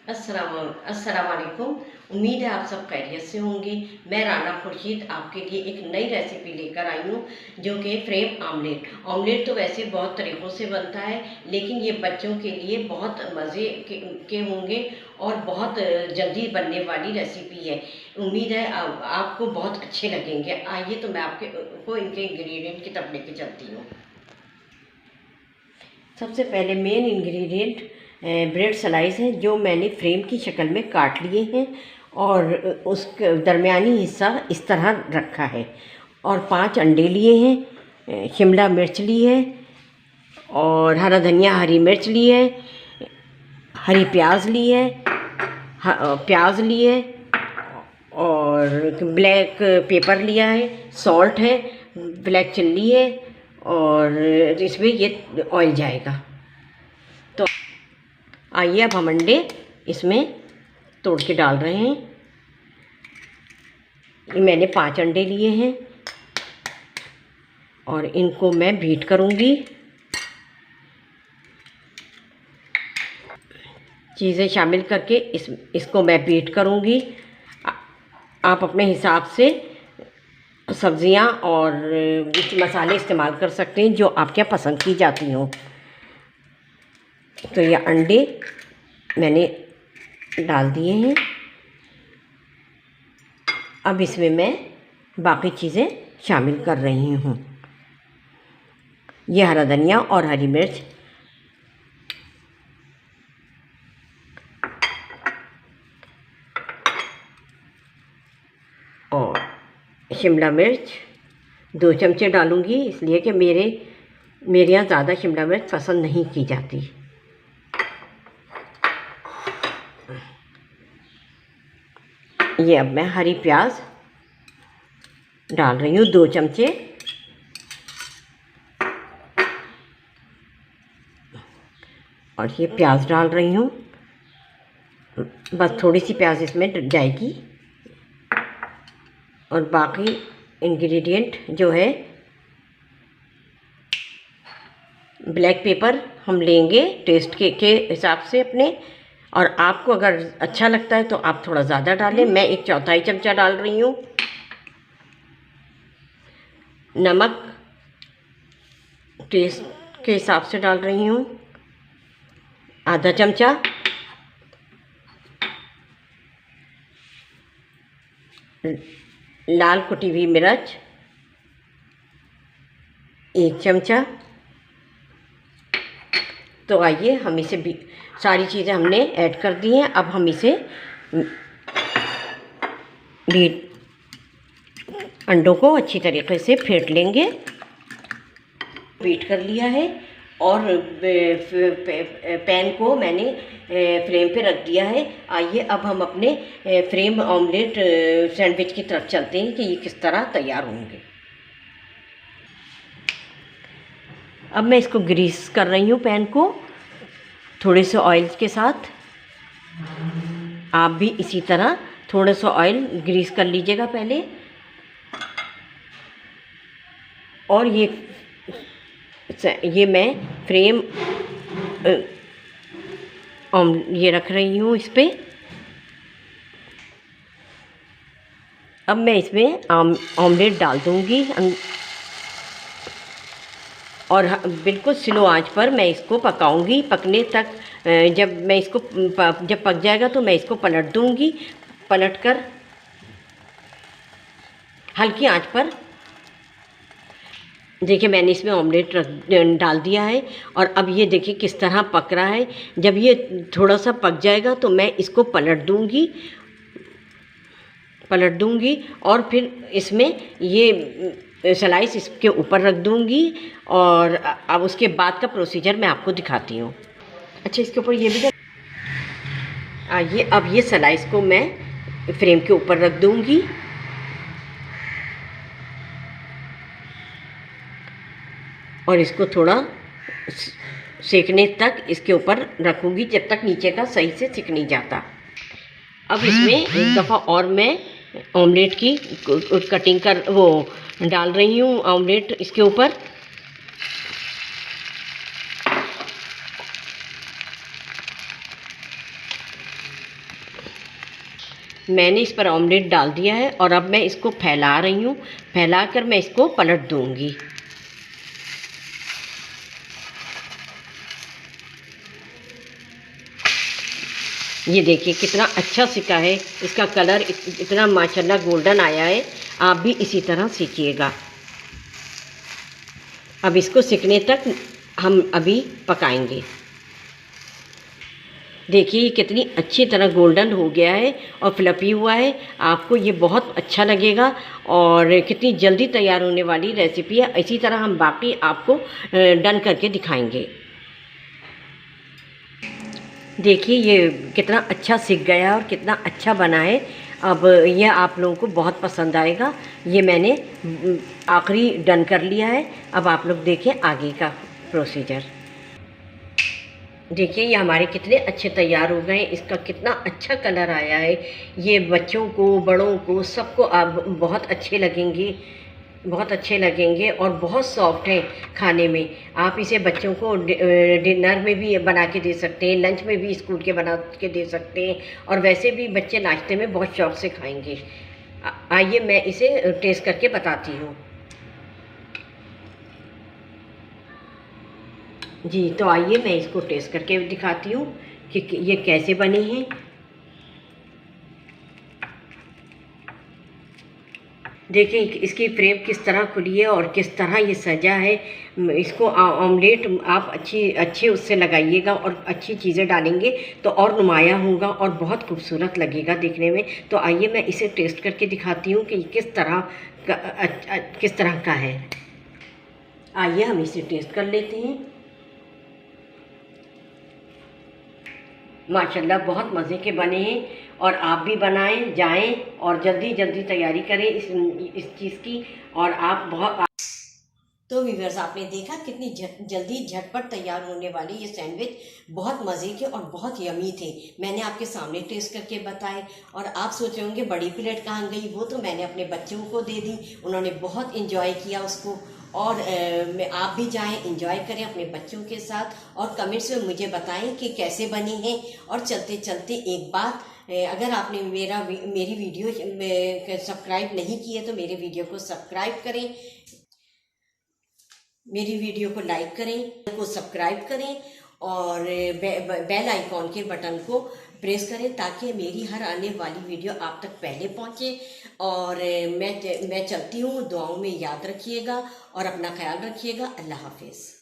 अस्सलाम वालेकुम। उम्मीद है आप सब खैरियत से होंगे। मैं राना खुर्शीद आपके लिए एक नई रेसिपी लेकर आई हूँ, जो कि फ्रेम आमलेट। आमलेट तो वैसे बहुत तरीक़ों से बनता है, लेकिन ये बच्चों के लिए बहुत मज़े के होंगे और बहुत जल्दी बनने वाली रेसिपी है। उम्मीद है आपको बहुत अच्छे लगेंगे। आइए तो मैं आपके को इनके इंग्रेडिएंट की तरफ लेके चलती हूँ। सबसे पहले मेन इंग्रेडिएंट ब्रेड स्लाइस है, जो मैंने फ्रेम की शक्ल में काट लिए हैं और उसका दरमियानी हिस्सा इस तरह रखा है। और 5 अंडे लिए हैं, शिमला मिर्च ली है और हरा धनिया, हरी मिर्च ली है, हरी प्याज ली है, प्याज ली है और ब्लैक पेपर लिया है, सॉल्ट है, ब्लैक चिल्ली है और इसमें ये ऑयल जाएगा। तो आइए अब हम अंडे इसमें तोड़ के डाल रहे हैं। ये मैंने 5 अंडे लिए हैं और इनको मैं बीट करूँगी। चीज़ें शामिल करके इसको मैं बीट करूँगी। आप अपने हिसाब से सब्ज़ियाँ और मसाले इस्तेमाल कर सकते हैं जो आपके यहाँ पसंद की जाती हों। तो ये अंडे मैंने डाल दिए हैं। अब इसमें मैं बाकी चीज़ें शामिल कर रही हूँ। ये हरा धनिया और हरी मिर्च, और शिमला मिर्च 2 चमचे डालूँगी, इसलिए कि मेरे यहाँ ज़्यादा शिमला मिर्च पसंद नहीं की जाती। ये अब मैं हरी प्याज डाल रही हूँ 2 चमचे, और ये प्याज डाल रही हूँ। बस थोड़ी सी प्याज इसमें जाएगी और बाकी इंग्रेडिएंट जो है ब्लैक पेपर हम लेंगे टेस्ट के हिसाब से अपने, और आपको अगर अच्छा लगता है तो आप थोड़ा ज़्यादा डालें। मैं 1/4 चमचा डाल रही हूँ। नमक टेस्ट के हिसाब से डाल रही हूँ, आधा चमचा। लाल कुटी हुई मिर्च 1 चमचा। तो आइए हम इसे भी सारी चीज़ें हमने ऐड कर दी हैं। अब हम इसे बीट अंडों को अच्छी तरीके से फेंट लेंगे। बीट कर लिया है और पैन को मैंने फ्लेम पे रख दिया है। आइए अब हम अपने फ्रेम ऑमलेट सैंडविच की तरफ चलते हैं कि ये किस तरह तैयार होंगे। अब मैं इसको ग्रीस कर रही हूँ पैन को थोड़े से ऑयल के साथ। आप भी इसी तरह थोड़ा सा ऑयल ग्रीस कर लीजिएगा पहले। और ये मैं फ्रेम ये रख रही हूँ इस पे। अब मैं इसमें ऑमलेट डाल दूँगी और बिल्कुल स्लो आंच पर मैं इसको पकाऊंगी पकने तक। जब मैं इसको जब पक जाएगा तो मैं इसको पलट दूँगी। पलटकर हल्की आंच पर देखिए मैंने इसमें ऑमलेट डाल दिया है और अब ये देखिए किस तरह पक रहा है। जब ये थोड़ा सा पक जाएगा तो मैं इसको पलट दूँगी और फिर इसमें ये स्लाइस इसके ऊपर रख दूँगी। और अब उसके बाद का प्रोसीजर मैं आपको दिखाती हूँ। अच्छा, इसके ऊपर ये भी आइए अब ये स्लाइस को मैं फ्रेम के ऊपर रख दूँगी और इसको थोड़ा सेकने तक इसके ऊपर रखूँगी जब तक नीचे का सही से सिक नहीं जाता। अब इसमें एक दफ़ा और मैं ऑमलेट की कटिंग कर वो डाल रही हूँ ऑमलेट इसके ऊपर। मैंने इस पर ऑमलेट डाल दिया है और अब मैं इसको फैला रही हूँ। फैलाकर मैं इसको पलट दूँगी। ये देखिए कितना अच्छा सिका है, इसका कलर इतना माशाल्लाह गोल्डन आया है। आप भी इसी तरह सीखिएगा। अब इसको सिकने तक हम अभी पकाएंगे। देखिए कितनी अच्छी तरह गोल्डन हो गया है और फ्लफ़ी हुआ है। आपको ये बहुत अच्छा लगेगा और कितनी जल्दी तैयार होने वाली रेसिपी है। इसी तरह हम बाकी आपको डन करके दिखाएंगे। देखिए ये कितना अच्छा सिक गया और कितना अच्छा बना है। अब ये आप लोगों को बहुत पसंद आएगा। ये मैंने आखिरी डन कर लिया है। अब आप लोग देखें आगे का प्रोसीजर। देखिए ये हमारे कितने अच्छे तैयार हो गए। इसका कितना अच्छा कलर आया है। ये बच्चों को, बड़ों को, सबको आप बहुत अच्छे लगेंगे, बहुत अच्छे लगेंगे और बहुत सॉफ्ट हैं खाने में। आप इसे बच्चों को डिनर में भी बना के दे सकते हैं, लंच में भी स्कूल के बना के दे सकते हैं और वैसे भी बच्चे नाश्ते में बहुत शौक़ से खाएंगे। आइए मैं इसे टेस्ट करके बताती हूँ। जी तो आइए मैं इसको टेस्ट करके दिखाती हूँ कि ये कैसे बने हैं। देखिए इसकी फ्रेम किस तरह खुली है और किस तरह ये सजा है। इसको ऑमलेट आप अच्छे उससे लगाइएगा और अच्छी चीज़ें डालेंगे तो और नुमाया होगा और बहुत खूबसूरत लगेगा देखने में। तो आइए मैं इसे टेस्ट करके दिखाती हूँ कि किस तरह का है। आइए हम इसे टेस्ट कर लेते हैं। माशाल्लाह बहुत मज़े के बने हैं और आप भी बनाएं, जाएं और जल्दी जल्दी तैयारी करें इस चीज़ की। और आप बहुत तो व्यूअर्स आपने देखा कितनी जल्दी झटपट तैयार होने वाली ये सैंडविच बहुत मज़े के और बहुत यमी थे। मैंने आपके सामने टेस्ट करके बताए और आप सोच रहे होंगे बड़ी प्लेट कहाँ गई। वो तो मैंने अपने बच्चों को दे दी, उन्होंने बहुत इंजॉय किया उसको। और आप भी जाएं, इंजॉय करें अपने बच्चों के साथ और कमेंट्स में मुझे बताएं कि कैसे बनी हैं। और चलते चलते एक बात, अगर आपने मेरी वीडियो सब्सक्राइब नहीं की है तो मेरे वीडियो को सब्सक्राइब करें, मेरी वीडियो को लाइक करें, को सब्सक्राइब करें और बेल आइकॉन के बटन को प्रेस करें ताकि मेरी हर आने वाली वीडियो आप तक पहले पहुंचे। और मैं चलती हूँ, दुआओं में याद रखिएगा और अपना ख्याल रखिएगा। अल्लाह हाफिज़।